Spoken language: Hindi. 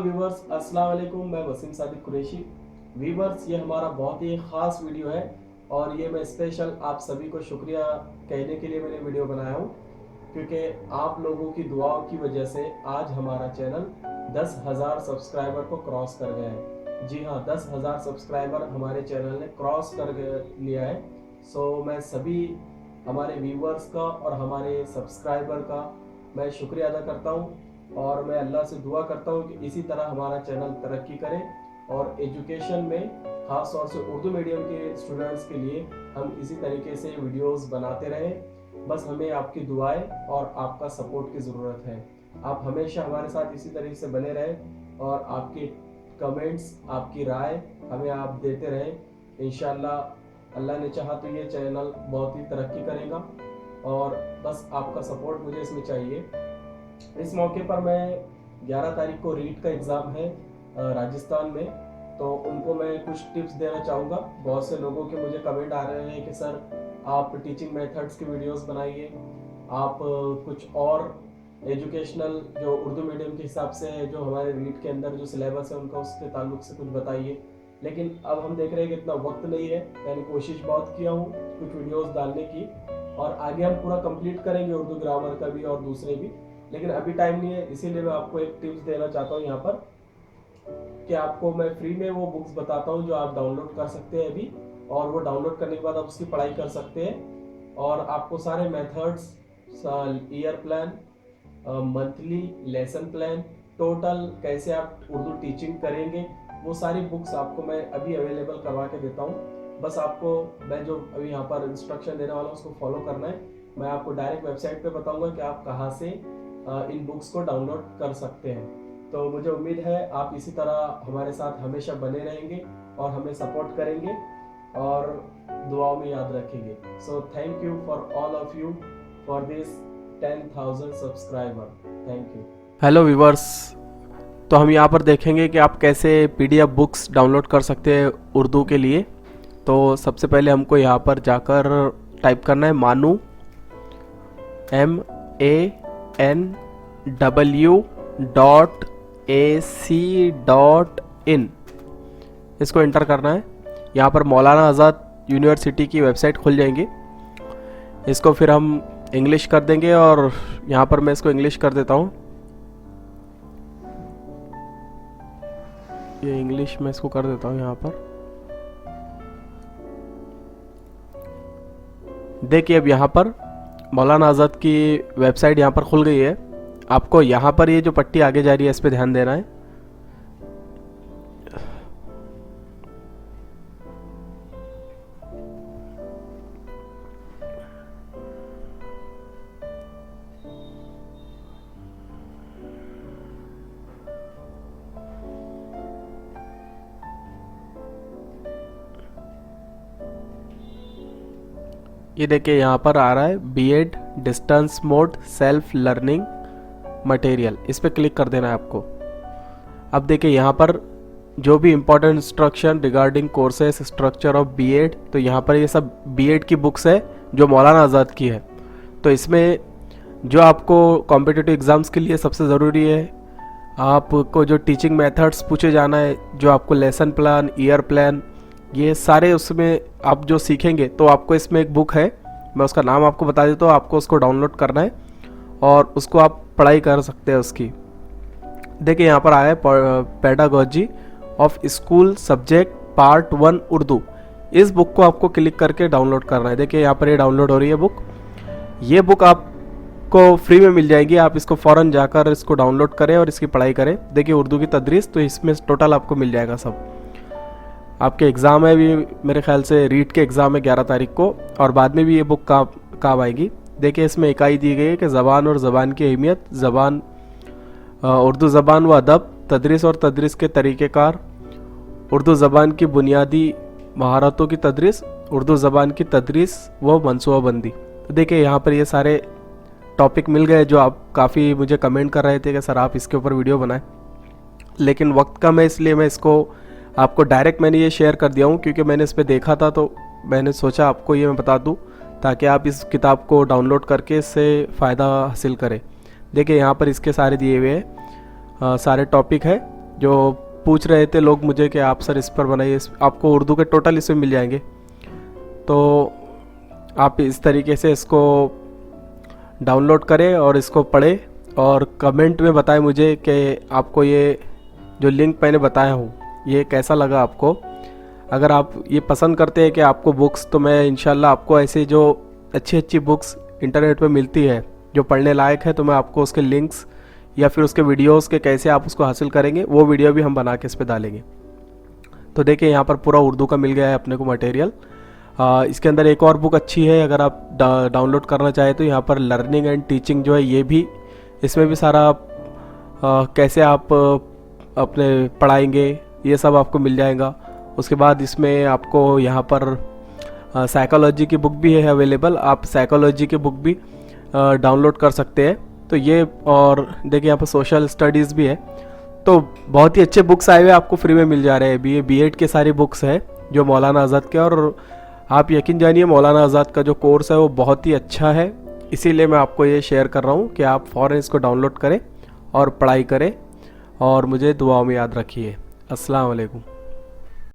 व्यूवर्स अस्सलाम वालेकुम, मैं वसीम सादिक कुरैशी। व्यूवर्स, ये हमारा बहुत ही ख़ास वीडियो है और ये मैं स्पेशल आप सभी को शुक्रिया कहने के लिए मैंने वीडियो बनाया हूँ, क्योंकि आप लोगों की दुआओं की वजह से आज हमारा चैनल 10,000 सब्सक्राइबर को क्रॉस कर गया है। जी हाँ, 10,000 सब्सक्राइबर हमारे चैनल ने क्रॉस कर लिया है। सो मैं सभी हमारे व्यूवर्स का और हमारे सब्सक्राइबर का मैं शुक्रिया अदा करता हूँ और मैं अल्लाह से दुआ करता हूँ कि इसी तरह हमारा चैनल तरक्की करे और एजुकेशन में ख़ास तौर से उर्दू मीडियम के स्टूडेंट्स के लिए हम इसी तरीके से वीडियोस बनाते रहें। बस हमें आपकी दुआएं और आपका सपोर्ट की ज़रूरत है। आप हमेशा हमारे साथ इसी तरीके से बने रहें और आपके कमेंट्स, आपकी राय हमें आप देते रहें। इंशाअल्लाह अल्लाह ने चाहा तो ये चैनल बहुत ही तरक्की करेगा और बस आपका सपोर्ट मुझे इसमें चाहिए। इस मौके पर मैं 11 तारीख को रीट का एग्ज़ाम है राजस्थान में, तो उनको मैं कुछ टिप्स देना चाहूँगा। बहुत से लोगों के मुझे कमेंट आ रहे हैं कि सर आप टीचिंग मेथड्स की वीडियोस बनाइए, आप कुछ और एजुकेशनल जो उर्दू मीडियम के हिसाब से है, जो हमारे रीट के अंदर जो सिलेबस है उनका उसके ताल्लुक से कुछ बताइए। लेकिन अब हम देख रहे हैं कि इतना वक्त नहीं है। मैंने कोशिश बहुत किया हूँ कुछ वीडियोस डालने की और आगे हम पूरा कंप्लीट करेंगे उर्दू ग्रामर का भी और दूसरे भी, लेकिन अभी टाइम नहीं है। इसीलिए मैं आपको एक टिप्स देना चाहता हूँ यहाँ पर कि आपको मैं फ्री में वो बुक्स बताता हूँ जो आप डाउनलोड कर सकते हैं अभी, और वो डाउनलोड करने के बाद आप उसकी पढ़ाई कर सकते हैं और आपको सारे methods, year plan, monthly lesson plan, total कैसे आप उर्दू टीचिंग करेंगे, वो सारी बुक्स आपको मैं अभी अवेलेबल करवा के देता हूँ। बस आपको मैं जो अभी यहाँ पर इंस्ट्रक्शन देने वाला हूँ उसको फॉलो करना है। मैं आपको डायरेक्ट वेबसाइट पे बताऊंगा कि आप कहाँ से इन बुक्स को डाउनलोड कर सकते हैं। तो मुझे उम्मीद है आप इसी तरह हमारे साथ हमेशा बने रहेंगे और हमें सपोर्ट करेंगे और दुआओं में याद रखेंगे। So thank you for all of you for this 10,000 subscriber. Thank you. Hello viewers, तो हम यहाँ पर देखेंगे कि आप कैसे पीडीएफ बुक्स डाउनलोड कर सकते हैं उर्दू के लिए। तो सबसे पहले हमको यहाँ पर जाकर टाइप करना है मानू, MANW.AC.in, इसको एंटर करना है। यहाँ पर मौलाना आज़ाद यूनिवर्सिटी की वेबसाइट खुल जाएंगी। इसको फिर हम इंग्लिश कर देंगे और यहाँ पर मैं इसको इंग्लिश कर देता हूँ। ये इंग्लिश में इसको कर देता हूँ। यहाँ पर देखिए, अब यहाँ पर मौलाना आज़ाद की वेबसाइट यहाँ पर खुल गई है। आपको यहाँ पर ये जो पट्टी आगे जा रही है इस पर ध्यान देना है। ये देखिए, यहाँ पर आ रहा है BEd distance mode self learning material, इस पर क्लिक कर देना है आपको। अब देखिए यहाँ पर जो भी important instruction regarding courses structure of BEd, तो यहाँ पर ये सब बीएड की बुक्स है जो मौलाना आज़ाद की है। तो इसमें जो आपको कॉम्पिटिटिव एग्ज़ाम्स के लिए सबसे ज़रूरी है, आपको जो टीचिंग मेथड्स पूछे जाना है, जो आपको लेसन प्लान, ईयर प्लान, ये सारे उसमें आप जो सीखेंगे, तो आपको इसमें एक बुक है, मैं उसका नाम आपको बता देता हूँ। आपको उसको डाउनलोड करना है और उसको आप पढ़ाई कर सकते हैं उसकी। देखिए यहाँ पर आया है pedagogy of school subject part 1 Urdu. इस बुक को आपको क्लिक करके डाउनलोड करना है। देखिए यहाँ पर ये डाउनलोड हो रही है बुक। ये बुक आपको फ्री में मिल जाएगी। आप इसको फ़ौरन जाकर इसको डाउनलोड करें और इसकी पढ़ाई करें। देखिए उर्दू की तदरीस, तो इसमें टोटल आपको मिल जाएगा सब। आपके एग्ज़ाम है भी, मेरे ख्याल से रीट के एग्ज़ाम है 11 तारीख को, और बाद में भी ये बुक काम आएगी। देखिए इसमें इकाई दी गई है कि ज़बान और ज़बान की अहमियत, ज़बान उर्दू ज़बान व अदब, तदरीस और तदरीस के तरीक़ेकार, उर्दू ज़बान की बुनियादी महारतों की तदरीस, उर्दू ज़बान की तदरीस व मनसूबाबंदी। तो देखिए यहाँ पर ये सारे टॉपिक मिल गए जो आप काफ़ी मुझे कमेंट कर रहे थे कि सर आप इसके ऊपर वीडियो बनाएं, लेकिन वक्त कम है इसलिए मैं इसको आपको डायरेक्ट मैंने ये शेयर कर दिया हूँ, क्योंकि मैंने इस पर देखा था तो मैंने सोचा आपको ये मैं बता दूँ ताकि आप इस किताब को डाउनलोड करके इससे फ़ायदा हासिल करें। देखिए यहाँ पर इसके सारे दिए हुए हैं, सारे टॉपिक है जो पूछ रहे थे लोग मुझे कि आप सर इस पर बनाइए, आपको उर्दू के टोटल इसमें मिल जाएंगे। तो आप इस तरीके से इसको डाउनलोड करें और इसको पढ़ें और कमेंट में बताएं मुझे कि आपको ये जो लिंक मैंने बताया हूँ ये कैसा लगा आपको। अगर आप ये पसंद करते हैं कि आपको बुक्स, तो मैं इंशाल्लाह आपको ऐसे जो अच्छी अच्छी बुक्स इंटरनेट पे मिलती है जो पढ़ने लायक है, तो मैं आपको उसके लिंक्स या फिर उसके वीडियोस के कैसे आप उसको हासिल करेंगे वो वीडियो भी हम बना के इस पर डालेंगे। तो देखिए यहाँ पर पूरा उर्दू का मिल गया है अपने को मटेरियल। इसके अंदर एक और बुक अच्छी है, अगर आप डाउनलोड करना चाहें तो यहाँ पर लर्निंग एंड टीचिंग जो है ये भी, इसमें भी सारा कैसे आप अपने पढ़ाएंगे ये सब आपको मिल जाएगा। उसके बाद इसमें आपको यहाँ पर साइकोलॉजी की बुक भी है अवेलेबल, आप साइकोलॉजी की बुक भी डाउनलोड कर सकते हैं। तो ये, और देखिए यहाँ पर सोशल स्टडीज़ भी है। तो बहुत ही अच्छे बुक्स आए हुए आपको फ्री में मिल जा रहे हैं। ये बीएड के सारी बुक्स है जो मौलाना आज़ाद के, और आप यकीन जानिए मौलाना आज़ाद का जो कोर्स है वो बहुत ही अच्छा है, इसीलिए मैं आपको ये शेयर कर रहा हूँ कि आप फ़ौरन इसको डाउनलोड करें और पढ़ाई करें और मुझे दुआओं में याद रखिए। अस्सलाम वालेकुम।